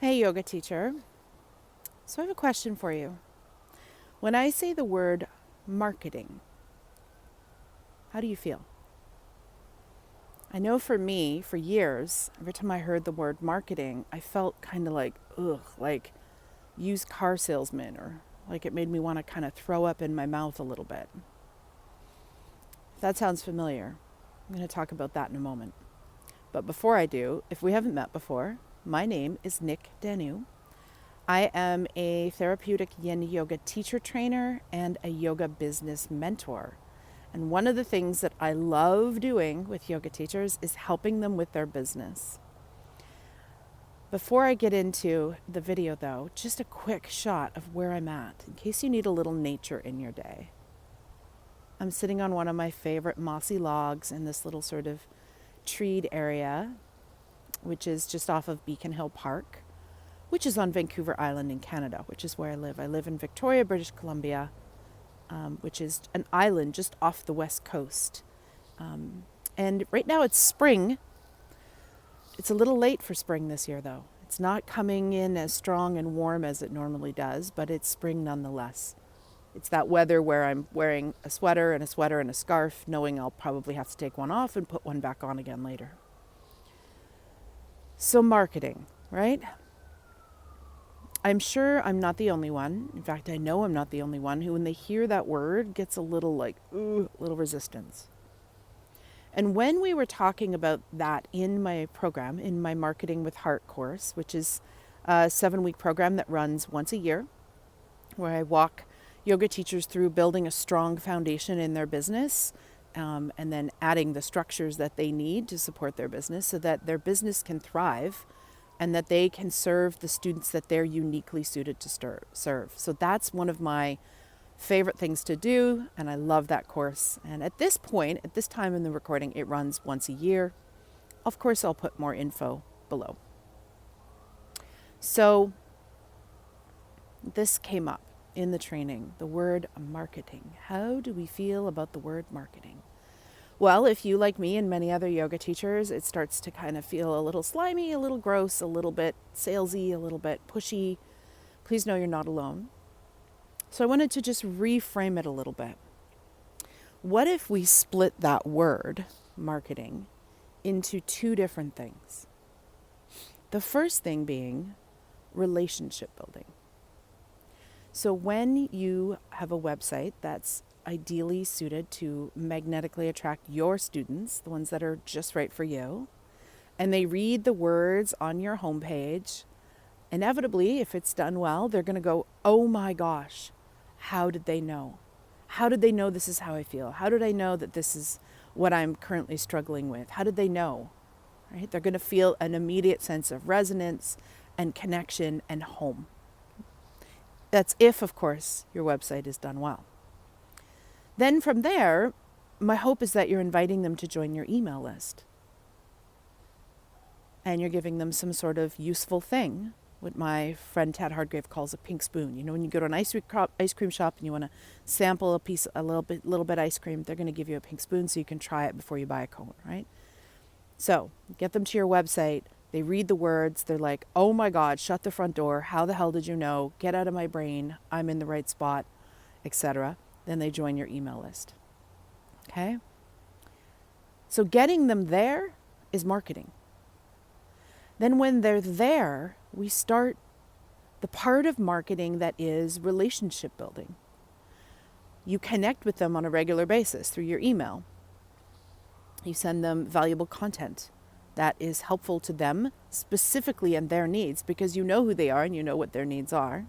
Hey, yoga teacher. So I have a question for you. When I say the word marketing, how do you feel? I know for me, for years, every time I heard the word marketing, I felt kind of like, ugh, like used car salesman, or like it made me want to kind of throw up in my mouth a little bit. If that sounds familiar, I'm going to talk about that in a moment. But before I do, if we haven't met before, my name is Nick Danu. I am a therapeutic yin yoga teacher trainer and a yoga business mentor. And one of the things that I love doing with yoga teachers is helping them with their business. Before I get into the video though, just a quick shot of where I'm at in case you need a little nature in your day. I'm sitting on one of my favorite mossy logs in this little sort of treed area, which is just off of Beacon Hill Park, which is on Vancouver Island in Canada, which is where I live. I live in Victoria, British Columbia, which is an island just off the west coast. And right now it's spring. It's a little late for spring this year, though. It's not coming in as strong and warm as it normally does, but it's spring nonetheless. It's that weather where I'm wearing a sweater and a sweater and a scarf, knowing I'll probably have to take one off and put one back on again later. So marketing, right? I'm sure I'm not the only one. In fact, I know I'm not the only one who, when they hear that word, gets a little like, ooh, little resistance. And when we were talking about that in my program, in my Marketing with Heart course, which is a 7-week program that runs once a year, where I walk yoga teachers through building a strong foundation in their business, and then adding the structures that they need to support their business so that their business can thrive and that they can serve the students that they're uniquely suited to serve. So that's one of my favorite things to do, and I love that course. And at this point, at this time in the recording, it runs once a year. Of course, I'll put more info below. So this came up in the training, the word marketing. How do we feel about the word marketing? Well, if you, like me and many other yoga teachers, it starts to kind of feel a little slimy, a little gross, a little bit salesy, a little bit pushy. Please know you're not alone. So I wanted to just reframe it a little bit. What if we split that word, marketing, into two different things? The first thing being relationship building. So when you have a website that's ideally suited to magnetically attract your students, the ones that are just right for you, and they read the words on your homepage, inevitably, if it's done well, they're going to go, oh my gosh, how did they know? How did they know this is how I feel? How did I know that this is what I'm currently struggling with? How did they know? Right? They're going to feel an immediate sense of resonance and connection and home. That's if, of course, your website is done well. Then from there, my hope is that you're inviting them to join your email list. And you're giving them some sort of useful thing, what my friend Tad Hardgrave calls a pink spoon. You know, when you go to an ice cream shop and you want to sample a little bit ice cream, they're going to give you a pink spoon so you can try it before you buy a cone, right? So get them to your website. They read the words. They're like, oh my God, shut the front door. How the hell did you know? Get out of my brain. I'm in the right spot, etc. Then they join your email list. Okay? So getting them there is marketing. Then when they're there, we start the part of marketing that is relationship building. You connect with them on a regular basis through your email. You send them valuable content that is helpful to them specifically and their needs, because you know who they are and you know what their needs are.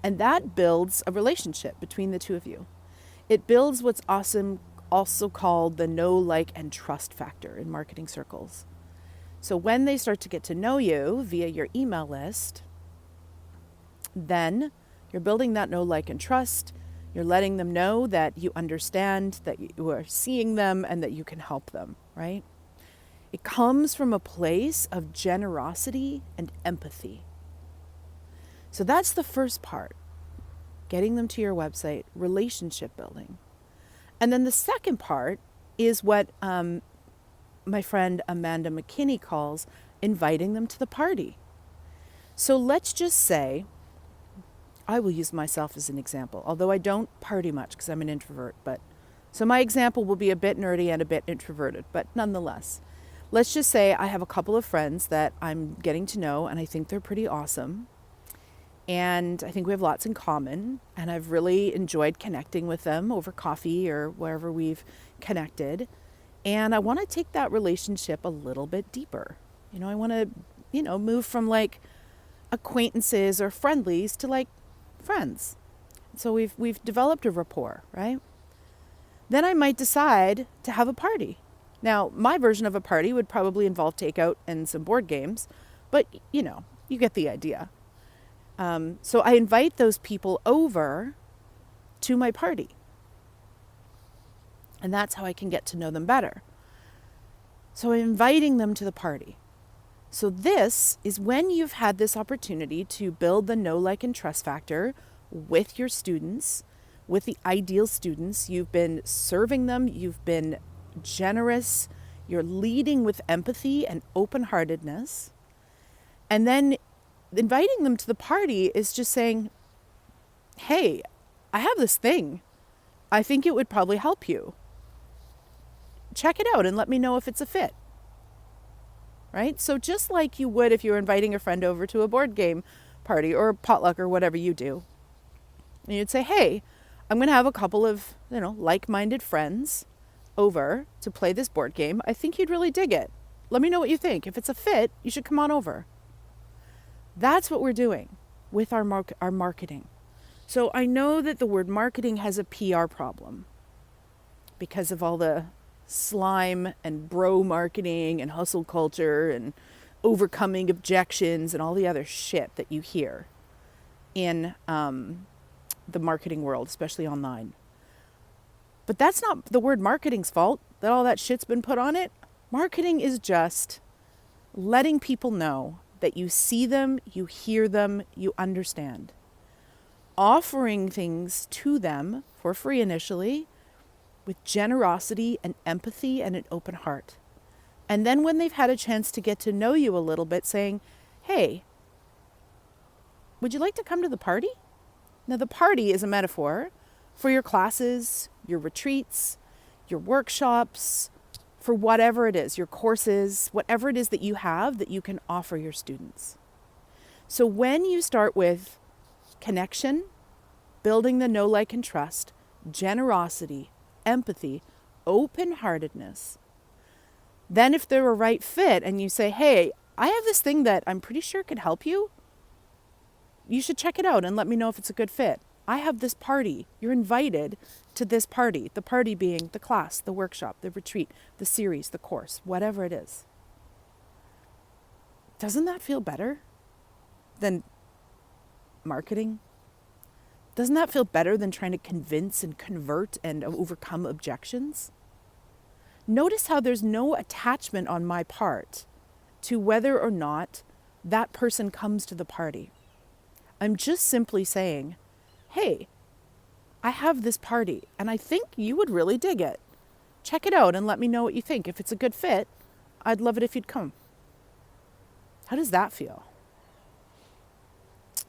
And that builds a relationship between the two of you. It builds what's also called the know, like, and trust factor in marketing circles. So when they start to get to know you via your email list, then you're building that know, like, and trust. You're letting them know that you understand, that you are seeing them, and that you can help them, right? It comes from a place of generosity and empathy. So that's the first part, getting them to your website, relationship building. And then the second part is what my friend Amanda McKinney calls inviting them to the party. So let's just say, I will use myself as an example, although I don't party much because I'm an introvert. But so my example will be a bit nerdy and a bit introverted, but nonetheless, let's just say I have a couple of friends that I'm getting to know and I think they're pretty awesome. And I think we have lots in common, and I've really enjoyed connecting with them over coffee or wherever we've connected. And I want to take that relationship a little bit deeper. I want to, move from like acquaintances or friendlies to like friends. So we've developed a rapport, right? Then I might decide to have a party. Now, my version of a party would probably involve takeout and some board games, but you get the idea. So I invite those people over to my party. And that's how I can get to know them better. So I'm inviting them to the party. So this is when you've had this opportunity to build the know, like, and trust factor with your students, with the ideal students. You've been serving them. You've been generous. You're leading with empathy and open-heartedness. And then inviting them to the party is just saying, hey, I have this thing. I think it would probably help you. Check it out and let me know if it's a fit. Right? So just like you would if you were inviting a friend over to a board game party or a potluck or whatever you do. And you'd say, hey, I'm going to have a couple of, like-minded friends over to play this board game. I think you'd really dig it. Let me know what you think. If it's a fit, you should come on over. That's what we're doing with our marketing. So I know that the word marketing has a PR problem because of all the slime and bro marketing and hustle culture and overcoming objections and all the other shit that you hear in the marketing world, especially online. But that's not the word marketing's fault that all that shit's been put on it. Marketing is just letting people know that you see them, you hear them, you understand. Offering things to them for free initially with generosity and empathy and an open heart. And then when they've had a chance to get to know you a little bit, saying, hey, would you like to come to the party? Now, the party is a metaphor for your classes, your retreats, your workshops, for whatever it is, your courses, whatever it is that you have that you can offer your students. So when you start with connection, building the know, like, and trust, generosity, empathy, open-heartedness, then if they're a right fit and you say, hey, I have this thing that I'm pretty sure could help you, you should check it out and let me know if it's a good fit. I have this party. You're invited to this party. The party being the class, the workshop, the retreat, the series, the course, whatever it is. Doesn't that feel better than marketing? Doesn't that feel better than trying to convince and convert and overcome objections? Notice how there's no attachment on my part to whether or not that person comes to the party. I'm just simply saying, hey, I have this party and I think you would really dig it. Check it out and let me know what you think. If it's a good fit, I'd love it if you'd come. How does that feel?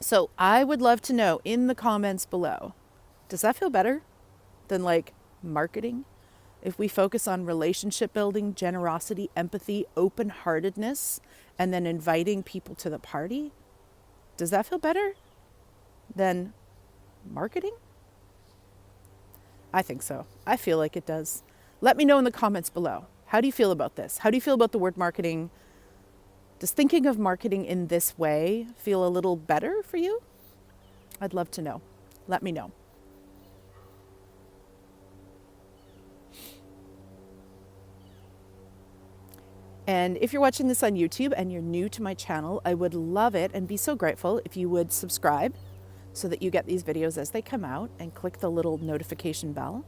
So I would love to know in the comments below, does that feel better than like marketing? If we focus on relationship building, generosity, empathy, open-heartedness, and then inviting people to the party, does that feel better than marketing? I think so. I feel like it does. Let me know in the comments below. How do you feel about this? How do you feel about the word marketing? Does thinking of marketing in this way feel a little better for you? I'd love to know. Let me know. And if you're watching this on YouTube and you're new to my channel, I would love it and be so grateful if you would subscribe so that you get these videos as they come out and click the little notification bell.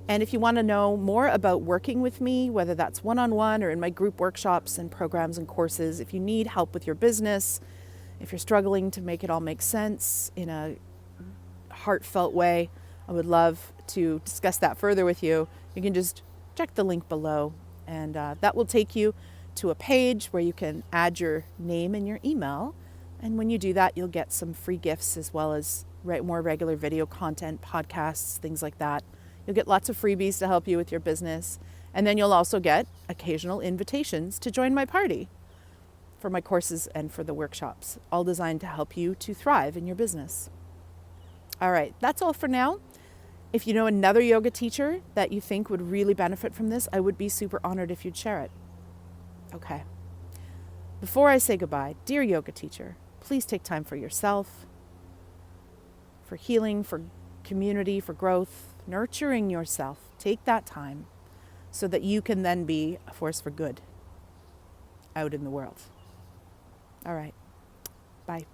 And if you want to know more about working with me, whether that's one-on-one or in my group workshops and programs and courses, if you need help with your business, if you're struggling to make it all make sense in a heartfelt way, I would love to discuss that further with you. You can just check the link below and that will take you to a page where you can add your name and your email And when you do that, you'll get some free gifts as well as more regular video content, podcasts, things like that. You'll get lots of freebies to help you with your business. And then you'll also get occasional invitations to join my party for my courses and for the workshops, all designed to help you to thrive in your business. All right, that's all for now. If you know another yoga teacher that you think would really benefit from this, I would be super honored if you'd share it. Okay. Before I say goodbye, dear yoga teacher, please take time for yourself, for healing, for community, for growth, nurturing yourself. Take that time so that you can then be a force for good out in the world. All right. Bye.